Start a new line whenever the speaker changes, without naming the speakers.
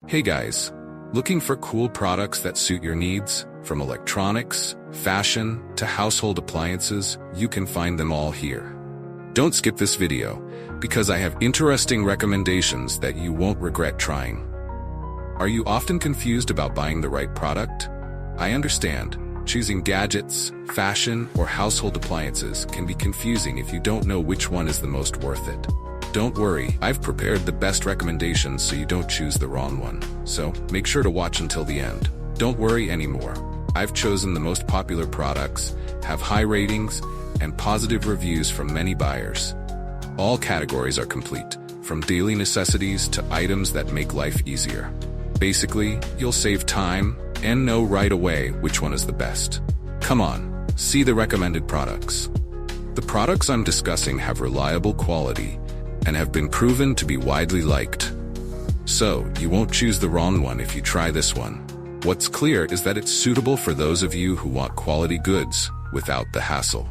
Hey guys, looking for cool products that suit your needs? From electronics, fashion, to household appliances, you can find them all here. Don't skip this video, because I have interesting recommendations that you won't regret trying. Are you often confused about buying the right product? I understand. Choosing gadgets, fashion, or household appliances can be confusing if you don't know which one is the most worth it. Don't worry, I've prepared the best recommendations so you don't choose the wrong one. So, make sure to watch until the end. Don't worry anymore. I've chosen the most popular products, have high ratings, and positive reviews from many buyers. All categories are complete, from daily necessities to items that make life easier. Basically, you'll save time and know right away which one is the best. Come on, see the recommended products. The products I'm discussing have reliable quality and have been proven to be widely liked. So, you won't choose the wrong one if you try this one. What's clear is that it's suitable for those of you who want quality goods without the hassle.